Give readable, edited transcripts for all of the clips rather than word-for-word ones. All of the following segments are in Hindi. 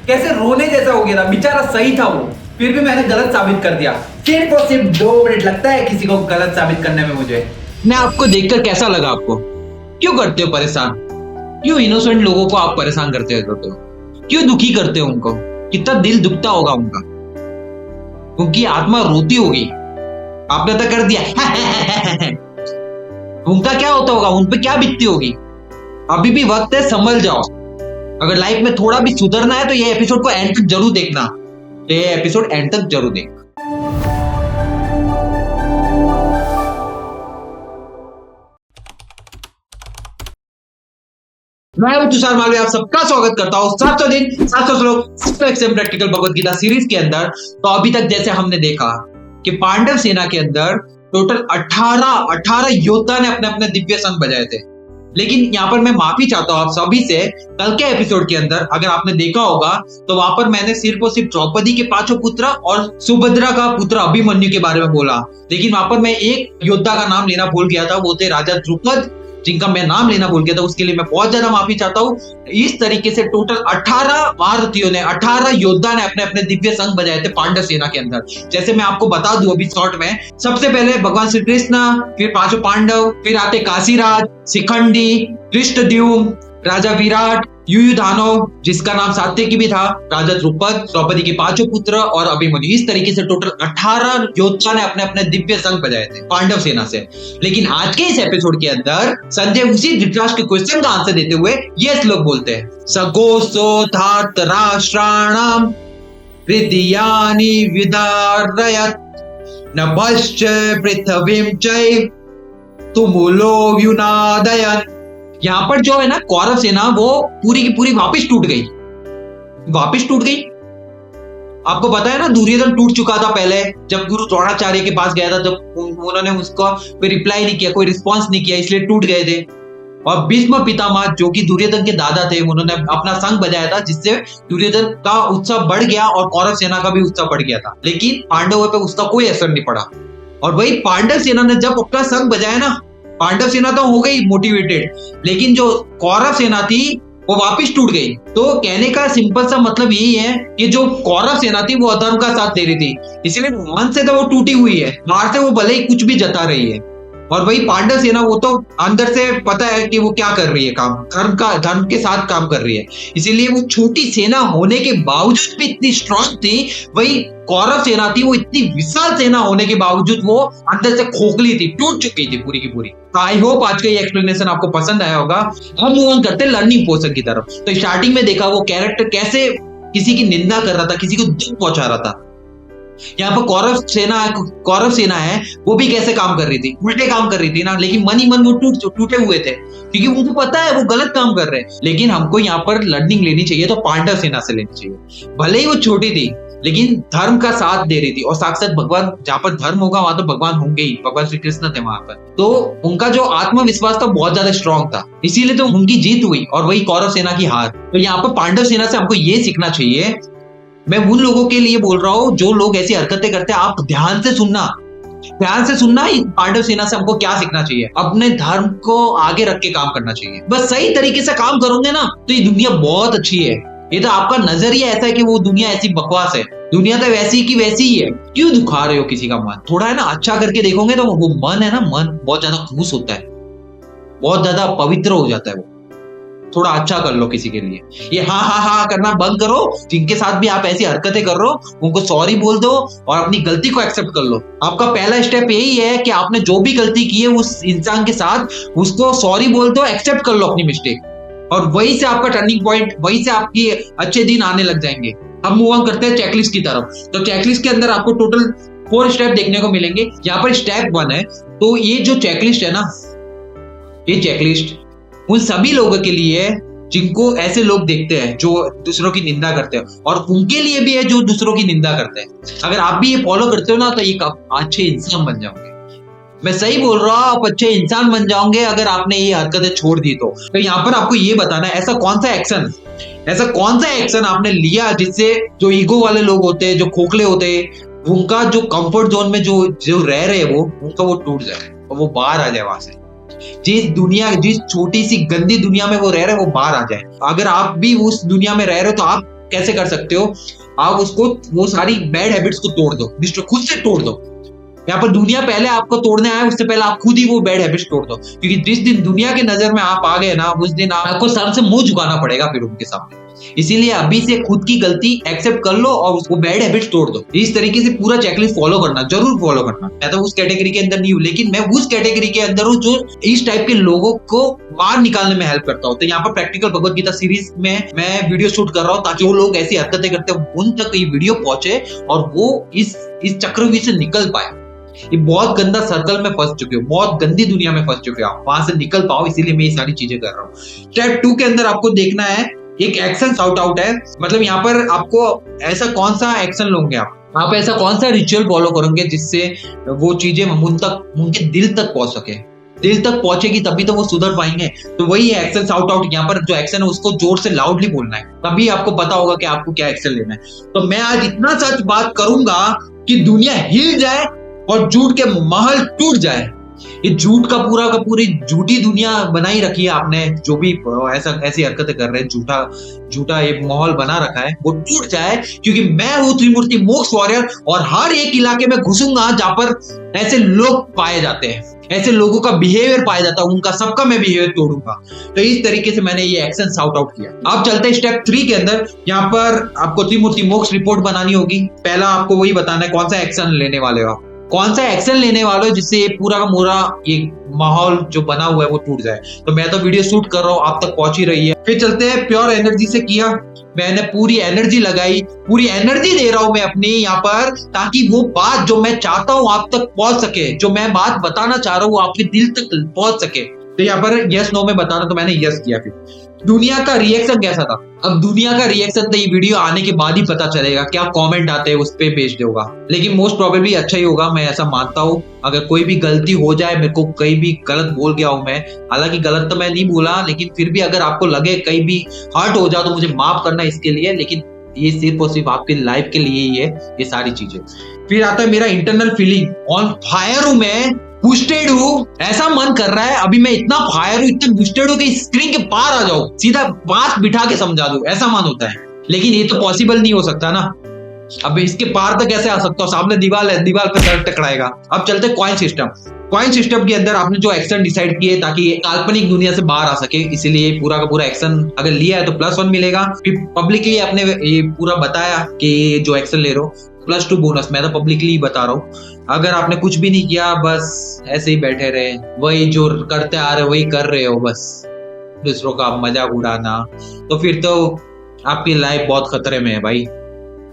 कैसे रोने जैसा हो गया था। बेचारा सही था वो, फिर भी मैंने गलत साबित कर दिया। सिर्फ और सिर्फ 2 मिनट लगता है किसी को गलत साबित करने में मुझे। मैं आपको देखकर कैसा लगा आपको? क्यों करते हो परेशान? क्यों इनोसेंट लोगों को आप परेशान करते हो? क्यों दुखी करते हो उनको? कितना दिल दुखता होगा उनका, उनकी आत्मा रोती होगी। आपने तो कर दिया उनका क्या होता होगा, उन पे क्या बीतती होगी? अभी भी वक्त है, संभल जाओ। अगर लाइफ में थोड़ा भी सुधरना है तो ये एपिसोड को एंड तक जरूर देखना। ये एपिसोड एंड तक जरूर देखना। मैं तुषार मालवीय आप सबका स्वागत करता हूँ 700 दिन 700 श्लोक 700 XM practical Bhagavad Gita series के अंदर। तो अभी तक जैसे हमने देखा कि पांडव सेना के अंदर टोटल 18 योद्धा ने अपने अपने दिव्य शंख बजाए थे। लेकिन यहाँ पर मैं माफी चाहता हूँ आप सभी से। कल के एपिसोड के अंदर अगर आपने देखा होगा तो वहां पर मैंने सिर्फ और सिर्फ द्रौपदी के 5 पुत्र और सुभद्रा का पुत्र अभिमन्यु के बारे में बोला। लेकिन वहां पर मैं एक योद्धा का नाम लेना भूल गया था, वो थे राजा द्रुपद, जिनका मैं नाम लेना भूल गया था। उसके लिए मैं बहुत ज्यादा माफी चाहता हूँ। इस तरीके से टोटल 18 भारतीयों ने 18 योद्धा ने अपने अपने दिव्य शंख बजाए थे पांडव सेना के अंदर। जैसे मैं आपको बता दूं अभी शॉर्ट में, सबसे पहले भगवान श्री कृष्ण, फिर 5 पांडव, फिर आते काशीराज, शिखंडी, धृष्टद्युम्न, राजा विराट, युयुधानव जिसका नाम सात्यकी भी था, राजा द्रुपद, द्रौपदी के 5 पुत्र और अभिमन्यु। इस तरीके से टोटल 18 योद्धा ने अपने अपने दिव्य शंख बजाए थे पांडव सेना से। लेकिन आज के इस एपिसोड के अंदर संजय उसी धृतराष्ट्र के क्वेश्चन का आंसर देते हुए ये श्लोक बोलते हैं, सगोसो धार्तराष्ट्राणाम हृदयानि विदारयत् नभश्च पृथ्वीं चैव तुमुलो युनादयन्। यहाँ पर जो है ना कौरव सेना वो पूरी की पूरी वापस टूट गई। आपको पता है ना दुर्योधन टूट चुका था पहले, जब गुरु द्रोणाचार्य के पास गया था, जब उन्होंने उसको कोई रिप्लाई नहीं किया, कोई रिस्पॉन्स नहीं किया, इसलिए टूट गए थे। और भीष्म पितामह जो कि दुर्योधन के दादा थे, उन्होंने अपना शंख बजाया था जिससे दुर्योधन का उत्साह बढ़ गया और कौरव सेना का भी उत्साह बढ़ गया था। लेकिन पांडवों पे उसका कोई असर नहीं पड़ा। और वही पांडव सेना ने जब अपना शंख बजाया ना, पांडव सेना तो हो गई मोटिवेटेड, लेकिन जो कौरव सेना थी वो वापस टूट गई। तो कहने का सिंपल सा मतलब यही है कि जो कौरव सेना थी वो अधर्म का साथ दे रही थी, इसलिए मन से तो वो टूटी हुई है, बाहर से वो भले ही कुछ भी जता रही है। और वही पांडव सेना वो तो अंदर से पता है कि वो क्या कर रही है, काम धर्म के साथ काम कर रही है, इसीलिए वो छोटी सेना होने के बावजूद भी इतनी स्ट्रांग थी। वही कौरव सेना थी वो इतनी विशाल सेना होने के बावजूद वो अंदर से खोखली थी, टूट चुकी थी पूरी की पूरी। आई होप आज का ये एक्सप्लेनेशन आपको पसंद आया होगा। हम मूव ऑन करते हैं लर्निंग पोर्शन की तरफ। तो स्टार्टिंग में देखा वो कैरेक्टर कैसे किसी की निंदा कर रहा था, किसी को दुख पहुंचा रहा था। यहाँ पर कौरव सेना है वो भी कैसे काम कर रही थी, उल्टे काम कर रही थी ना, लेकिन मन ही मन वो टूटे हुए थे क्योंकि उनको पता है वो गलत काम कर रहे हैं। लेकिन हमको यहाँ पर लर्निंग लेनी चाहिए तो पांडव सेना से लेनी चाहिए। भले ही वो छोटी थी लेकिन धर्म का साथ दे रही थी, और साक्षात भगवान, जहाँ पर धर्म होगा वहां तो भगवान होंगे ही, भगवान श्री कृष्ण थे वहां पर। तो उनका जो आत्मविश्वास था बहुत ज्यादा स्ट्रॉन्ग था, इसीलिए तो उनकी जीत हुई और वही कौरव सेना की हार। तो यहाँ पर पांडव सेना से हमको ये सीखना चाहिए। मैं उन लोगों के लिए बोल रहा हूँ जो लोग ऐसी हरकतें करते हैं, आप ध्यान से सुनना। पांडव सेना से हमको क्या सीखना चाहिए, अपने धर्म को आगे रख के काम करना चाहिए। बस सही तरीके से काम करोगे ना तो ये दुनिया बहुत अच्छी है। ये तो आपका नजरिया ऐसा है कि वो दुनिया ऐसी बकवास है, दुनिया तो वैसी की वैसी ही है। क्यों दुखा रहे हो किसी का मन? थोड़ा है ना अच्छा करके देखोगे तो वो मन है ना, मन बहुत ज्यादा खुश होता है, बहुत ज्यादा पवित्र हो जाता है। वो थोड़ा अच्छा कर लो किसी के लिए। ये हाँ करना बंद करो। जिनके साथ भी आप ऐसी हरकतें कर रहे हो उनको सॉरी बोल दो और अपनी गलती को एक्सेप्ट कर लो। आपका पहला स्टेप यही है कि आपने जो भी गलती की है उस इंसान के साथ उसको सॉरी बोल दो, एक्सेप्ट कर लो अपनी मिस्टेक, और वही से आपका टर्निंग पॉइंट, वही से आपकी अच्छे दिन आने लग जाएंगे। हम मूव ऑन करते हैं चेकलिस्ट की तरफ। तो चेकलिस्ट के अंदर आपको टोटल 4 स्टेप देखने को मिलेंगे। यहाँ पर स्टेप 1 है, तो ये जो चेकलिस्ट है ना, ये चेकलिस्ट उन सभी लोगों के लिए जिनको ऐसे लोग देखते हैं जो दूसरों की निंदा करते हैं, और उनके लिए भी है जो दूसरों की निंदा करते हैं। अगर आप भी ये फॉलो करते हो ना तो एक अच्छे इंसान बन जाओगे। मैं सही बोल रहा हूँ, आप अच्छे इंसान बन जाओगे अगर आपने ये हरकतें छोड़ दी तो। यहाँ पर आपको ये बताना है ऐसा कौन सा एक्शन आपने लिया जिससे जो ईगो वाले लोग होते हैं, जो खोखले होते हैं, उनका जो कंफर्ट जोन में जो रह रहे हैं वो उनका वो टूट जाए और वो बाहर आ जाए वहां से। जिस छोटी सी गंदी दुनिया में वो रह रहे हैं वो बाहर आ जाए। अगर आप भी उस दुनिया में रह रहे हो तो आप कैसे कर सकते हो, आप उसको वो सारी बैड हैबिट्स को तोड़ दो, खुद से तोड़ दो। यहाँ पर दुनिया पहले आपको तोड़ने आए, उससे पहले आप खुद ही वो बैड हैबिट्स तोड़ दो, क्योंकि जिस दिन दुनिया के नजर में आप आ गए ना, उस दिन आपको सर से मुंह झुकाना पड़ेगा फिर उनके सामने। इसीलिए अभी से खुद की गलती एक्सेप्ट कर लो और वो बैड हैबिट्स तोड़ दो। इस तरीके से पूरा चेकलिस्ट फॉलो करना, जरूर फॉलो करना। मैं तो उस कैटेगरी के अंदर नहीं हूँ, लेकिन मैं उस कैटेगरी के अंदर हूँ जो इस टाइप के लोगों को बाहर निकालने में हेल्प करता हूँ। तो यहाँ पर प्रैक्टिकल भगवत गीता सीरीज में मैं वीडियो शूट कर रहा हूँ, ताकि वो लोग ऐसी हरकतें करते हैं उन तक ये वीडियो पहुंचे और वो इस चक्रव्यूह से निकल पाए। ये बहुत गंदा सर्कल में फंस चुके हो, बहुत गंदी दुनिया में फंस चुके हो, आप वहां से निकल पाओ, इसीलिए मैं ये सारी चीजें कर रहा हूँ। स्टेप 2 के अंदर आपको देखना है एक एक्शन शाउट आउट है, मतलब यहाँ पर आपको ऐसा कौन सा एक्शन लोगे, आप ऐसा कौन सा रिचुअल फॉलो करोगे जिससे वो चीजें उनके दिल तक पहुंच सके। दिल तक पहुंचेगी तभी तो वो सुधर पाएंगे। तो वही है एक्शन शाउट आउट। यहाँ पर जो एक्शन है उसको जोर से लाउडली बोलना है, तभी आपको पता होगा कि आपको क्या एक्शन लेना है। तो मैं आज इतना सच बात करूंगा कि दुनिया हिल जाए और झूठ के महल टूट जाए। ये झूठ का पूरी झूठी दुनिया बनाई रखी है आपने, जो भी ऐसी हरकतें कर रहे हैं, झूठा ये माहौल बना रखा है, वो टूट जाए। क्योंकि मैं हूँ त्रिमूर्ति मोक्ष वॉरियर और हर एक इलाके में घुसूंगा जहां पर ऐसे लोग पाए जाते हैं, ऐसे लोगों का बिहेवियर पाया जाता है, उनका सबका मैं बिहेवियर तोड़ूंगा। तो इस तरीके से मैंने ये एक्शन शाउट आउट किया। अब चलते हैं स्टेप 3 के अंदर। यहाँ पर आपको त्रिमूर्ति मोक्ष रिपोर्ट बनानी होगी। पहला आपको वही बताना है कौन सा एक्शन लेने वाले हो, कौन सा एक्शन लेने वाले हो जिससे ये पूरा का पूरा ये माहौल जो बना हुआ है वो टूट जाए। तो मैं तो वीडियो शूट कर रहा हूँ, आप तक पहुंच ही रही है। फिर चलते हैं प्योर एनर्जी से किया। मैंने पूरी एनर्जी लगाई, पूरी एनर्जी दे रहा हूं मैं अपनी यहाँ पर, ताकि वो बात जो मैं चाहता हूँ आप तक पहुंच सके, जो मैं बात बताना चाह रहा हूँ आपके दिल तक पहुंच सके। तो यहाँ पर यस नो में बताना, तो मैंने यस किया। फिर दुनिया का रिएक्शन कैसा था? अब दुनिया का रिएक्शन तो ये वीडियो आने के बाद ही पता चलेगा, क्या कमेंट आते हैं उस पे भेज दोगा, लेकिन मोस्ट प्रोबेबली अच्छा ही होगा, मैं ऐसा मानता हूँ। अगर कोई भी गलती हो जाए, मेरे को कहीं भी गलत बोल गया हूं मैं, हालांकि गलत तो मैं नहीं बोला, लेकिन फिर भी अगर आपको लगे कहीं भी हर्ट हो जाओ तो मुझे माफ करना इसके लिए, लेकिन ये सिर्फ और सिर्फ आपके लाइफ के लिए ही है ये सारी चीजें। फिर आता है मेरा इंटरनल फीलिंग, ऑन फायर हूं मैं, बुस्टेड हूँ, ऐसा मन कर रहा है अभी मैं इतना फायर हूँ, इतना बुस्टेड हूँ कि स्क्रीन के पार आ जाऊं, सीधा पास बिठा के समझा दूं, ऐसा मन होता है। लेकिन ये तो पॉसिबल नहीं हो सकता ना, अब इसके पार तक कैसे आ सकता हूँ? सामने दीवार है, दीवार पे सर टकराएगा। अब चलते कॉइन सिस्टम। कॉइन सिस्टम के अंदर आपने जो एक्शन डिसाइड किए ताकि काल्पनिक दुनिया से बाहर आ सके, इसीलिए पूरा का पूरा एक्शन अगर लिया है तो +1 मिलेगा। फिर पब्लिकली आपने ये पूरा बताया कि जो एक्शन ले रहे हो +2 बोनस। मैं तो पब्लिकली बता रहा हूँ। अगर आपने कुछ भी नहीं किया, बस ऐसे ही बैठे रहे, वही जो करते आ रहे वही कर रहे हो, बस दूसरों का मजाक उड़ाना, तो फिर तो आपकी लाइफ बहुत खतरे में है भाई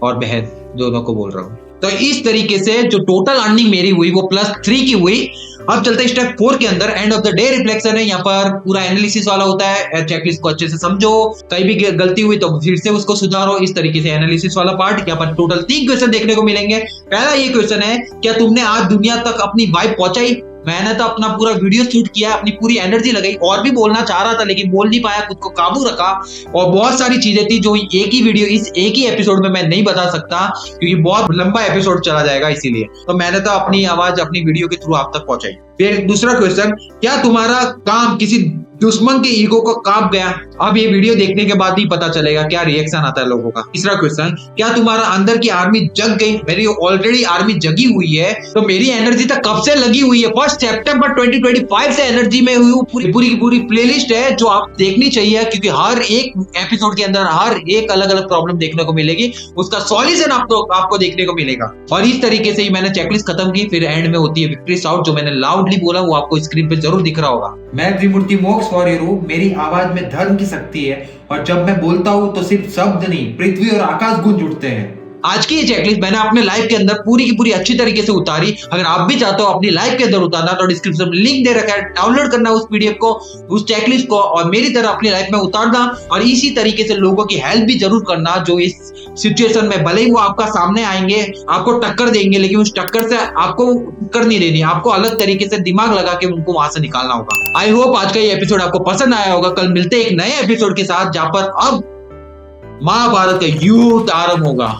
और बहन, दोनों को बोल रहा हूँ। तो इस तरीके से जो टोटल अर्निंग मेरी हुई वो +3 की हुई। अब चलते हैं स्टेप 4 के अंदर, end of the day reflection है। यहाँ पर पूरा एनालिसिस वाला होता है, चेकलिस्ट को अच्छे से समझो, कहीं भी गलती हुई तो फिर से उसको सुधारो, इस तरीके से एनालिसिस वाला पार्ट। यहाँ पर टोटल 3 क्वेश्चन देखने को मिलेंगे। पहला ये क्वेश्चन है, क्या तुमने आज दुनिया तक अपनी वाइब पहुंचाई? मैंने तो अपना पूरा वीडियो शूट किया, अपनी पूरी एनर्जी लगाई, और भी बोलना चाह रहा था लेकिन बोल नहीं पाया, खुद को काबू रखा, और बहुत सारी चीजें थी जो एक ही वीडियो, इस एक ही एपिसोड में मैं नहीं बता सकता क्योंकि बहुत लंबा एपिसोड चला जाएगा, इसीलिए तो मैंने तो अपनी आवाज अपनी वीडियो के थ्रू आप तक पहुंचाई। फिर दूसरा क्वेश्चन, क्या तुम्हारा काम किसी दुश्मन के ईगो को कांप गया? अब ये वीडियो देखने के बाद ही पता चलेगा क्या रिएक्शन आता है लोगों का। तीसरा क्वेश्चन, क्या तुम्हारा अंदर की आर्मी जग गई? मेरी ऑलरेडी आर्मी जगी हुई है, तो मेरी एनर्जी तक कब से लगी हुई है, 1 सितंबर 2025 से एनर्जी में हुई। पूरी की पूरी प्लेलिस्ट है जो आप देखनी चाहिए, क्योंकि हर एक एपिसोड के अंदर हर एक अलग अलग प्रॉब्लम देखने को मिलेगी, उसका सॉल्यूशन आपको देखने को मिलेगा। और इस तरीके से ही मैंने चेकलिस्ट खत्म की। फिर एंड में होती है विक्ट्री शाउट, जो मैंने लाउडली बोला वो आपको स्क्रीन पे जरूर दिख रहा होगा। मैं त्रिमूर्ति मोक्ष वॉरियर हूँ, मेरी आवाज में धर्म की शक्ति है, और जब मैं बोलता हूँ तो सिर्फ शब्द नहीं, पृथ्वी और आकाश गूंज उठते हैं। आज की ये चेकलिस्ट मैंने अपने लाइफ के अंदर पूरी की पूरी अच्छी तरीके से उतारी। अगर आप भी चाहते हो अपनी लाइफ के अंदर उतारना तो डिस्क्रिप्शन में लिंक दे रखा है, डाउनलोड करना उस पीडीएफ को, उस चेकलिस्ट को, और मेरी तरह अपनी लाइफ में उतारना। और इसी तरीके से लोगों की हेल्प भी जरूर करना जो इस सिचुएशन में, भले ही वो आपका सामने आएंगे, आपको टक्कर देंगे, लेकिन उस टक्कर से आपको टक्कर नहीं देनी, आपको अलग तरीके से दिमाग लगा के उनको वहां से निकालना होगा। आई होप आज का ये एपिसोड आपको पसंद आया होगा। कल मिलते हैं एक नए एपिसोड के साथ, जहां पर अब महाभारत का युद्ध आरंभ होगा।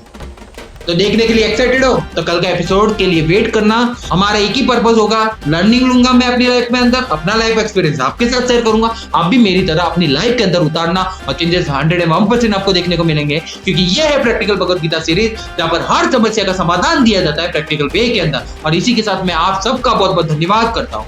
तो देखने के लिए एक्साइटेड हो तो कल का एपिसोड के लिए वेट करना। हमारा एक ही पर्पस होगा, लर्निंग लूंगा मैं अपनी लाइफ में अंदर, अपना लाइफ एक्सपीरियंस आपके साथ शेयर करूंगा, आप भी मेरी तरह अपनी लाइफ के अंदर उतारना और चेंजेस 101% आपको देखने को मिलेंगे। क्योंकि यह है प्रैक्टिकल भगवत गीता सीरीज, जहां पर हर समस्या का समाधान दिया जाता है प्रैक्टिकल वे के अंदर। और इसी के साथ मैं आप सबका बहुत बहुत धन्यवाद करता हूँ।